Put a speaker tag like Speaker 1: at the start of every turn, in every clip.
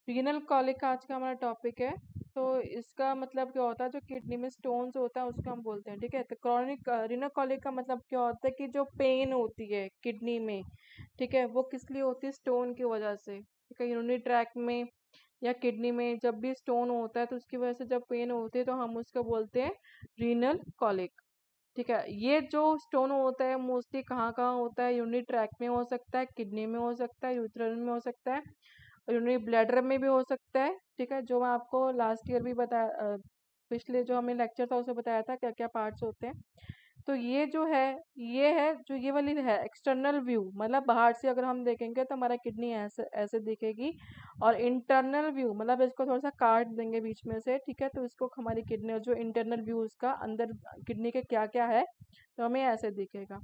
Speaker 1: Renal colic आज का हमारा टॉपिक है। तो इसका मतलब क्या होता है, जो किडनी में स्टोन्स होता है उसको हम बोलते हैं। ठीक है, तो क्रॉनिक रीनल कॉलिक का मतलब क्या होता है कि जो पेन होती है किडनी में, ठीक है, वो किस लिए होती है? स्टोन की वजह से। ठीक है, यूरिनरी ट्रैक में या किडनी में जब भी स्टोन होता है तो उसकी वजह से जब पेन होती है तो हम उसको बोलते हैं रीनल कॉलिक। ठीक है, ये जो स्टोन होता है मोस्टली कहाँ कहाँ होता है? यूरिनरी ट्रैक में हो सकता है, किडनी में हो सकता है, यूरिन में हो सकता है, यूरिनरी ब्लैडर में भी हो सकता है। ठीक है, जो मैं आपको लास्ट ईयर भी बताया, पिछले जो हमें लेक्चर था उसमें बताया था क्या क्या पार्ट्स होते हैं। तो ये जो है, ये है जो ये वाली है एक्सटर्नल व्यू, मतलब बाहर से अगर हम देखेंगे तो हमारा किडनी ऐसे ऐसे दिखेगी। और इंटरनल व्यू मतलब इसको थोड़ा सा काट देंगे बीच में से, ठीक है, तो इसको हमारी किडनी जो इंटरनल व्यू उसका अंदर किडनी के क्या क्या है तो हमें ऐसे दिखेगा।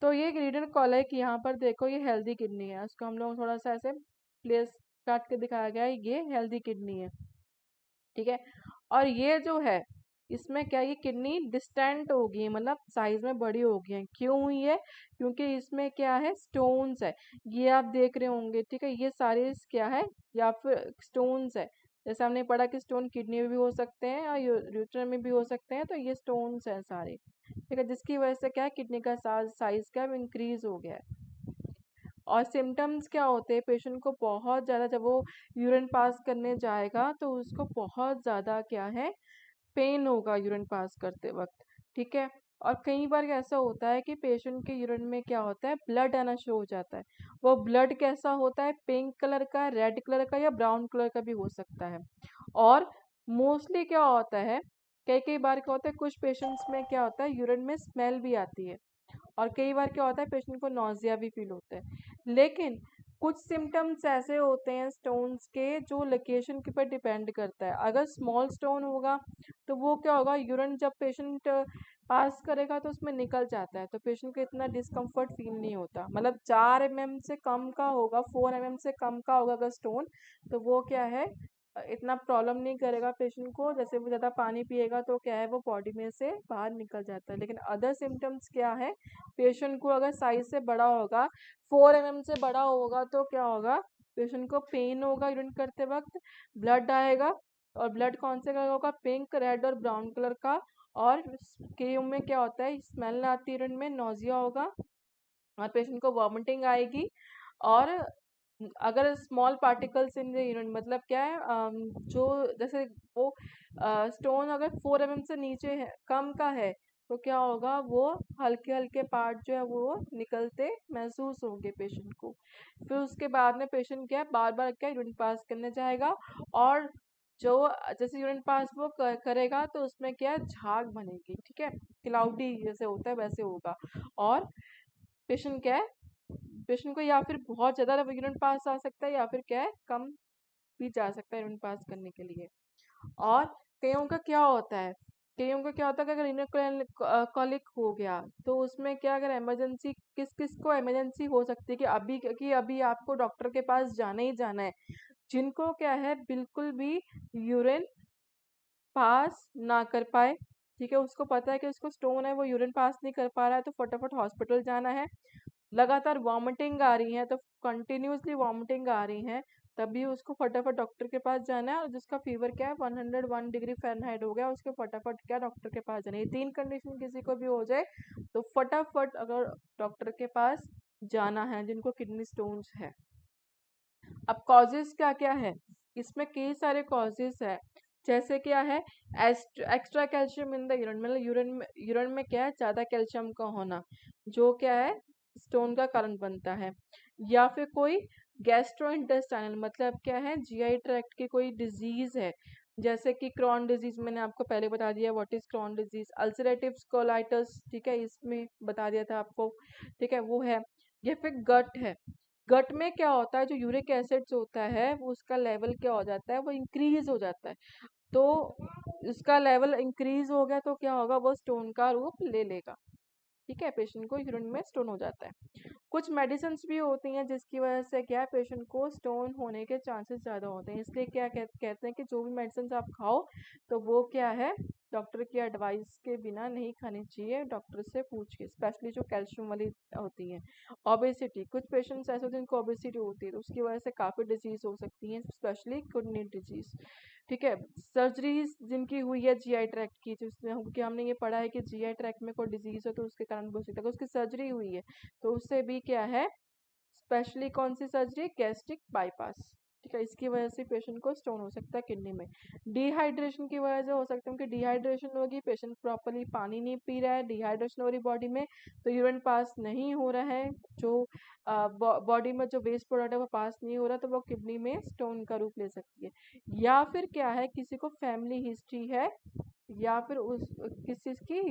Speaker 1: तो ये रीडर कॉल है कि यहाँ पर देखो ये हेल्दी किडनी है, उसको हम लोग थोड़ा सा ऐसे प्लेस काट के दिखाया गया है, ये हेल्दी किडनी है। ठीक है, और ये जो है इसमें क्या, ये किडनी डिस्टेंट हो गई है, मतलब साइज में बड़ी हो गई है। क्यों हुई है? क्योंकि इसमें क्या है, स्टोन्स है। ये आप देख रहे होंगे, ठीक है, ये सारे क्या है, या फिर स्टोन्स है। जैसे हमने पढ़ा कि स्टोन किडनी में भी हो सकते हैं और यूरिन में भी हो सकते हैं, तो ये स्टोन्स है सारे। ठीक है, जिसकी वजह से क्या है, किडनी का साइज क्या इंक्रीज हो गया है। और सिम्टम्स क्या होते हैं, पेशेंट को बहुत ज़्यादा जब वो यूरिन पास करने जाएगा तो उसको बहुत ज़्यादा क्या है, पेन होगा यूरिन पास करते वक्त। ठीक है, और कई बार ऐसा होता है कि पेशेंट के यूरिन में क्या होता है, ब्लड आना शुरू हो जाता है। वो ब्लड कैसा होता है, पिंक कलर का, रेड कलर का या ब्राउन कलर का भी हो सकता है। और मोस्टली क्या होता है, कई कई बार क्या होता है, कुछ पेशेंट्स में क्या होता है, यूरिन में स्मेल भी आती है। और कई बार क्या होता है, पेशेंट को नौजिया भी फील होता है। लेकिन कुछ सिम्टम्स ऐसे होते हैं स्टोन्स के जो लोकेशन के ऊपर डिपेंड करता है। अगर स्मॉल स्टोन होगा तो वो क्या होगा, यूरिन जब पेशेंट पास करेगा तो उसमें निकल जाता है, तो पेशेंट को इतना डिस्कम्फर्ट फील नहीं होता। मतलब 4 mm से कम का होगा, 4 mm से कम का होगा अगर स्टोन, तो वो क्या है, इतना प्रॉब्लम नहीं करेगा पेशेंट को। जैसे वो ज़्यादा पानी पिएगा तो क्या है, वो बॉडी में से बाहर निकल जाता है। लेकिन अदर सिम्टम्स क्या है, पेशेंट को अगर साइज से बड़ा होगा, 4 mm से बड़ा होगा, तो क्या होगा, पेशेंट को पेन होगा यूरिन करते वक्त, ब्लड आएगा। और ब्लड कौन से कलर होगा, पिंक, रेड और ब्राउन कलर का। और के में क्या होता है, स्मेल आती है यूरिन में, नोजिया होगा और पेशेंट को वॉमिटिंग आएगी। और अगर small particles in the urine मतलब क्या है, जो जैसे वो स्टोन अगर 4 mm से नीचे है, कम का है, तो क्या होगा, वो हल्के हल्के पार्ट जो है वो निकलते महसूस होंगे पेशेंट को। फिर उसके बाद में पेशेंट क्या है, बार बार क्या यूरिन पास करने जाएगा। और जो जैसे यूरिन पास वो करेगा तो उसमें क्या है, झाग बनेगी। ठीक है, क्लाउडी जैसे होता है वैसे होगा। और पेशेंट क्या है, पेशेंट को या फिर बहुत ज्यादा यूरिन पास आ सकता है या फिर क्या है, कम भी जा सकता है यूरिन पास करने के लिए। और कईयों का क्या होता है, कईयों का क्या होता है कि अगर रीनल कॉलिक हो गया तो उसमें क्या, अगर इमरजेंसी किस किस को इमरजेंसी हो सकती है कि अभी, क्योंकि अभी आपको डॉक्टर के पास जाना ही जाना है। जिनको क्या है, बिल्कुल भी यूरिन पास ना कर पाए, ठीक है, उसको पता है कि उसको स्टोन है, वो यूरिन पास नहीं कर पा रहा है, तो फटाफट हॉस्पिटल जाना है। लगातार वॉमिटिंग आ रही है, तो कंटिन्यूअसली वॉमिटिंग आ रही है, तभी उसको फटाफट डॉक्टर के पास जाना है। और जिसका फीवर क्या है, 101 डिग्री फ़ारेनहाइट हो गया, उसको फटाफट क्या डॉक्टर के पास जाना है। ये 3 कंडीशन किसी को भी हो जाए तो फटाफट अगर डॉक्टर के पास जाना है, जिनको किडनी स्टोन्स है। अब कॉजेज क्या क्या है, इसमें कई सारे कॉजेज है। जैसे क्या है, extra calcium in the urine, मतलब यूरिन में क्या है, ज्यादा कैल्शियम का होना, जो क्या है, स्टोन का कारण बनता है। या फिर कोई गैस्ट्रो इंटेस्टाइनल, मतलब क्या है, जीआई ट्रैक्ट की कोई डिजीज है। जैसे कि क्रॉन डिजीज, मैंने आपको पहले बता दिया what is Crohn disease. Ulcerative colitis, ठीक है, इसमें बता दिया था आपको। ठीक है, वो है। या फिर गट है, गट में क्या होता है, जो यूरिक एसिड्स होता है वो उसका लेवल क्या हो जाता है, वो इंक्रीज हो जाता है। तो उसका लेवल इंक्रीज हो गया तो क्या होगा, वो स्टोन का रूप ले लेगा। ठीक है, पेशेंट को यूरिन में स्टोन हो जाता है। कुछ मेडिसिन भी होती हैं जिसकी वजह से क्या है, पेशेंट को स्टोन होने के चांसेस ज़्यादा होते हैं। इसलिए क्या कहते हैं कि जो भी मेडिसिन आप खाओ तो वो क्या है, डॉक्टर की एडवाइस के बिना नहीं खानी चाहिए, डॉक्टर से पूछ के, स्पेशली जो कैल्शियम वाली होती हैं। ओबेसिटी, कुछ पेशेंट्स ऐसे होते हैं जिनको ओबेसिटी होती है तो उसकी वजह से काफ़ी डिजीज हो सकती हैं, स्पेशली किडनी डिजीज। ठीक है। सर्जरीज जिनकी हुई है जीआई ट्रैक्ट की, जिसमें क्योंकि हमने ये पढ़ा है कि जीआई ट्रैक्ट में कोई डिजीज हो तो उसके कारण हो सकता है, उसकी सर्जरी हुई है तो उससे भी क्या है, स्पेशली कौन सी सर्जरी, गैस्ट्रिक बाईपास। ठीक है, इसकी वजह से पेशेंट को स्टोन हो सकता है किडनी में। डिहाइड्रेशन की वजह से हो सकता है कि डिहाइड्रेशन होगी, पेशेंट प्रॉपरली पानी नहीं पी रहा है, डिहाइड्रेशन हो रही बॉडी में, तो यूरिन पास नहीं हो रहा है, जो बॉडी में जो वेस्ट प्रोडक्ट है वो पास नहीं हो रहा, तो वो किडनी में स्टोन का रूप ले सकती है। या फिर क्या है, किसी को फैमिली हिस्ट्री है या फिर उस किस चीज़ की,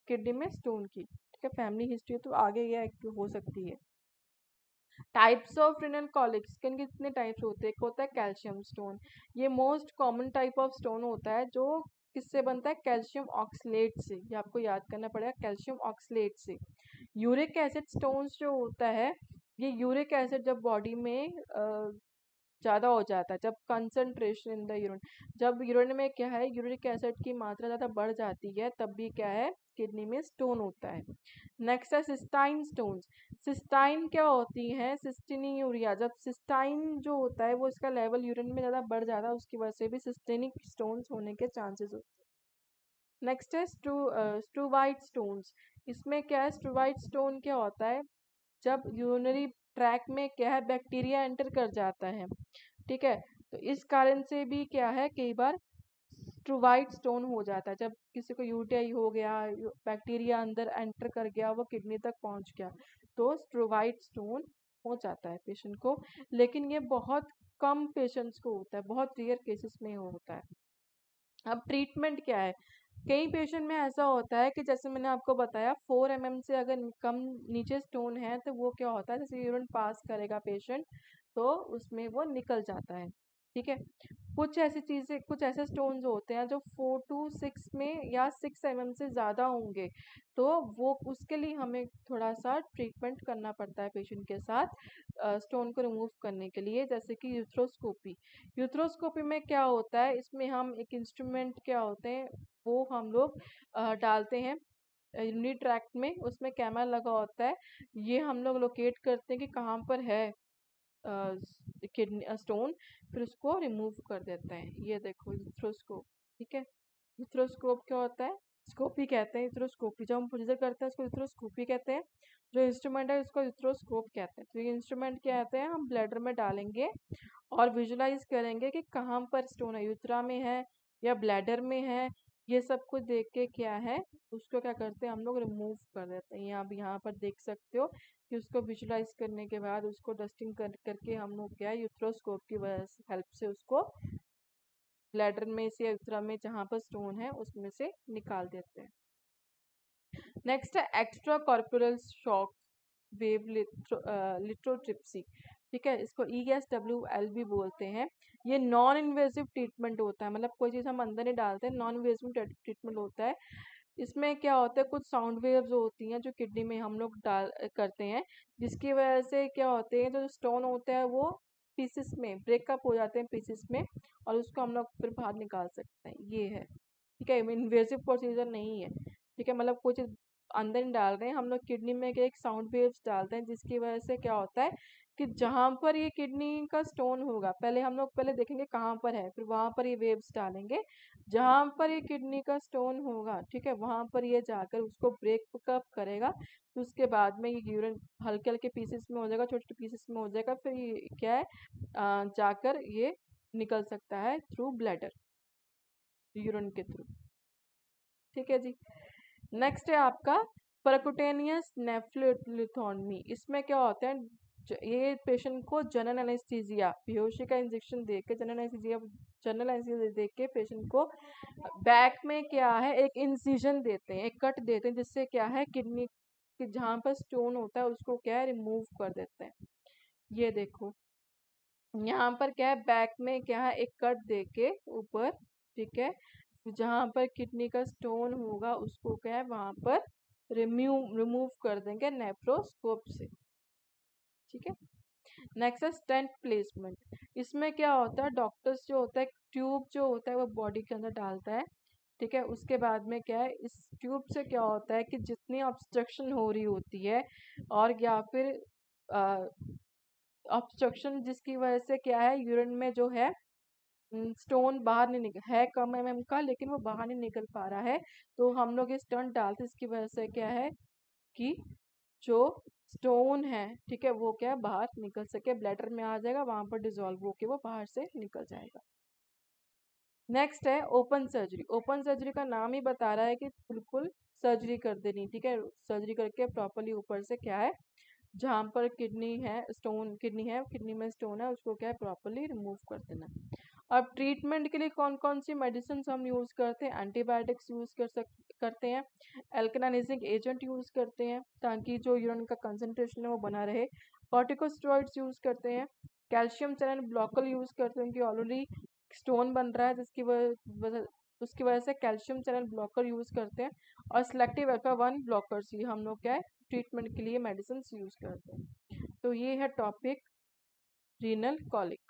Speaker 1: किडनी में स्टोन की। ठीक है, फैमिली हिस्ट्री तो आगे यह हो सकती है। Types of renal colic, skin के कितने टाइप्स होते हैं, एक होता है कैल्शियम स्टोन, ये most common type of stone होता है, जो किससे बनता है, कैल्शियम ऑक्सलेट से, ये आपको याद करना पड़ेगा, कैल्शियम ऑक्सलेट से। यूरिक एसिड स्टोन्स जो होता है, ये यूरिक एसिड जब बॉडी में ज़्यादा हो जाता है, जब कंसंट्रेशन इन द यूरिन, जब यूरिन में क्या है, यूरिक एसिड की मात्रा ज़्यादा बढ़ जाती है, तब भी क्या है, किडनी में स्टोन होता है। नेक्स्ट है सिस्टाइन स्टोन्स। सिस्टाइन क्या होती है, सिस्टिनियूरिया, जब सिस्टाइन जो होता है वो इसका लेवल यूरिन में ज़्यादा बढ़ जाता है, उसकी वजह से भी सिस्टेनिक स्टोन्स होने के चांसेस होते हैं। नेक्स्ट है स्टूवाइट स्टोन्स। इसमें क्या है, स्टूवाइट स्टोन क्या होता है, जब यूरिनरी ट्रैक में क्या है, बैक्टीरिया एंटर कर जाता है। ठीक है, तो इस कारण से भी क्या है, कई बार स्टूवाइट स्टोन हो जाता है, जब किसी को यूटीआई हो गया, बैक्टीरिया अंदर एंटर कर गया, वो किडनी तक पहुंच गया, तो स्टूवाइट स्टोन हो जाता है पेशेंट को। लेकिन ये बहुत कम पेशेंट्स को होता है, बहुत रेयर केसेस में होता है। अब ट्रीटमेंट क्या है, कई पेशेंट में ऐसा होता है कि जैसे मैंने आपको बताया 4 mm से अगर कम नीचे स्टोन है तो वो क्या होता है, जैसे यूरिन पास करेगा पेशेंट तो उसमें वो निकल जाता है। ठीक है, कुछ ऐसी चीज़ें, कुछ ऐसे स्टोन्स होते हैं जो 4 to 6 में या 6 mm से ज़्यादा होंगे, तो वो उसके लिए हमें थोड़ा सा ट्रीटमेंट करना पड़ता है पेशेंट के साथ, स्टोन को रिमूव करने के लिए, जैसे कि यूथ्रोस्कोपी। यूथ्रोस्कोपी में क्या होता है, इसमें हम एक इंस्ट्रूमेंट क्या होते हैं, वो हम लोग डालते हैं यूरिनरी ट्रैक्ट में, उसमें कैमरा लगा होता है, ये हम लोग लोकेट करते हैं कि कहाँ पर है किडनी स्टोन, फिर उसको रिमूव कर देते हैं। ये देखो यूथ्रोस्कोप। ठीक है, यूथ्रोस्कोप क्या होता है, स्कोपी कहते हैं, यूथ्रोस्कोपी जो हम प्रोसीजर करते हैं उसको यूथ्रोस्कोपी कहते हैं, जो इंस्ट्रूमेंट है उसको यूथ्रोस्कोप कहते हैं। तो ये इंस्ट्रूमेंट क्या कहते हैं, हम ब्लैडर में डालेंगे और विजुलाइज करेंगे कि कहाँ पर स्टोन है, यूथ्रा में है या ब्लैडर में है, ये सब कुछ देख के क्या है, उसको क्या करते हैं हम लोग, रिमूव कर देते हैं। ये आप यहाँ पर देख सकते हो कि उसको विजुलाइज करने के बाद उसको डस्टिंग करके हम लोग क्या है, यूथ्रोस्कोप की वजह से हेल्प से उसको ब्लैडर में से या यूथ्रा में जहाँ पर स्टोन है उसमें से निकाल देते हैं। नेक्स्ट है extra corporal shock wave lithotripsy. ठीक है, इसको ESWL भी बोलते हैं। ये नॉन इन्वेजिव ट्रीटमेंट होता है, मतलब कोई चीज़ हम अंदर नहीं डालते हैं, नॉन इन्वेजिव ट्रीटमेंट होता है। इसमें क्या होता है, कुछ साउंड वेव्स होती हैं जो किडनी में हम लोग डाल करते हैं, जिसकी वजह से क्या होते हैं, जो स्टोन होता है वो पीसेस में ब्रेकअप हो जाते हैं पीसेस में, और उसको हम लोग फिर बाहर निकाल सकते हैं। ये है, ठीक है, इन्वेजिव प्रोसीजर नहीं है। ठीक है, मतलब कुछ अंदर नहीं डाल रहे हैं हम लोग, किडनी में एक साउंड वेव्स डालते हैं, जिसकी वजह से क्या होता है कि जहाँ पर ये किडनी का स्टोन होगा, पहले हम लोग पहले देखेंगे कहाँ पर है, फिर वहाँ पर ये वेव्स डालेंगे, जहाँ पर ये किडनी का स्टोन होगा, ठीक है, वहाँ पर ये जाकर उसको ब्रेक अप करेगा, फिर उसके बाद में ये यूरिन हल्के हल्के पीसेस में हो जाएगा, छोटे छोटे पीसेस में हो जाएगा, फिर ये क्या है, जाकर ये निकल सकता है थ्रू ब्लैडर, यूरिन के थ्रू। ठीक है जी। नेक्स्ट है आपका परकुटेनियस नेफ्रोलिथोटमी। इसमें क्या होता है, ये पेशेंट को जनरल एनेस्थीसिया, बेहोशी का इंजेक्शन देके, जनरल एनेस्थीसिया देके पेशेंट को बैक में क्या है, एक इंसिजन देते हैं, एक कट देते हैं, जिससे क्या है, किडनी कि जहाँ पर स्टोन होता है उसको क्या है, रिमूव कर देते हैं। ये देखो यहाँ पर क्या है, बैक में क्या है, एक कट देके ऊपर, ठीक है, जहाँ पर किडनी का स्टोन होगा उसको क्या है, वहां पर रिमूव रिमूव कर देंगे नेफ्रोस्कोप से। ठीक है। नेक्स्ट है स्टेंट प्लेसमेंट। इसमें क्या होता है, डॉक्टर्स जो होता है ट्यूब जो होता है वो बॉडी के अंदर डालता है, ठीक है। उसके बाद में क्या है, इस ट्यूब से क्या होता है कि जितनी ऑब्स्ट्रक्शन हो रही होती है और या फिर ऑब्स्ट्रक्शन जिसकी वजह से क्या है यूरिन में जो है स्टोन बाहर नहीं निकल है, कम एमएम का, लेकिन वो बाहर नहीं निकल पा रहा है, तो हम लोग ये स्टंट डालते हैं। इसकी वजह से क्या है कि जो स्टोन है, ठीक है, वो क्या है बाहर निकल सके, ब्लैडर में आ जाएगा, वहां पर डिजोल्व होके वो बाहर से निकल जाएगा। नेक्स्ट है ओपन सर्जरी। ओपन सर्जरी का नाम ही बता रहा है कि बिल्कुल सर्जरी कर देनी, ठीक है। सर्जरी करके प्रॉपरली ऊपर से क्या है, जहाँ पर किडनी है स्टोन, किडनी में स्टोन है, उसको क्या है प्रॉपरली रिमूव कर देना। अब ट्रीटमेंट के लिए कौन कौन सी मेडिसिन हम यूज करते हैं, एंटीबायोटिक्स यूज करते हैं, एल्कनाइजिंग एजेंट यूज करते हैं ताकि जो यूरिन का कंसंट्रेशन है वो बना रहे, कॉर्टिकोस्टेरॉइड्स यूज करते हैं, कैल्शियम चैनल ब्लॉकर यूज करते हैं कि ऑलरेडी स्टोन बन रहा है जिसकी उसकी वजह से कैल्शियम चैनल ब्लॉकर यूज करते हैं, और सिलेक्टिव अल्फा 1 ब्लॉकर्स ही हम लोग क्या है ट्रीटमेंट के लिए मेडिसिन यूज करते हैं। तो ये है टॉपिक रीनल कॉलिक।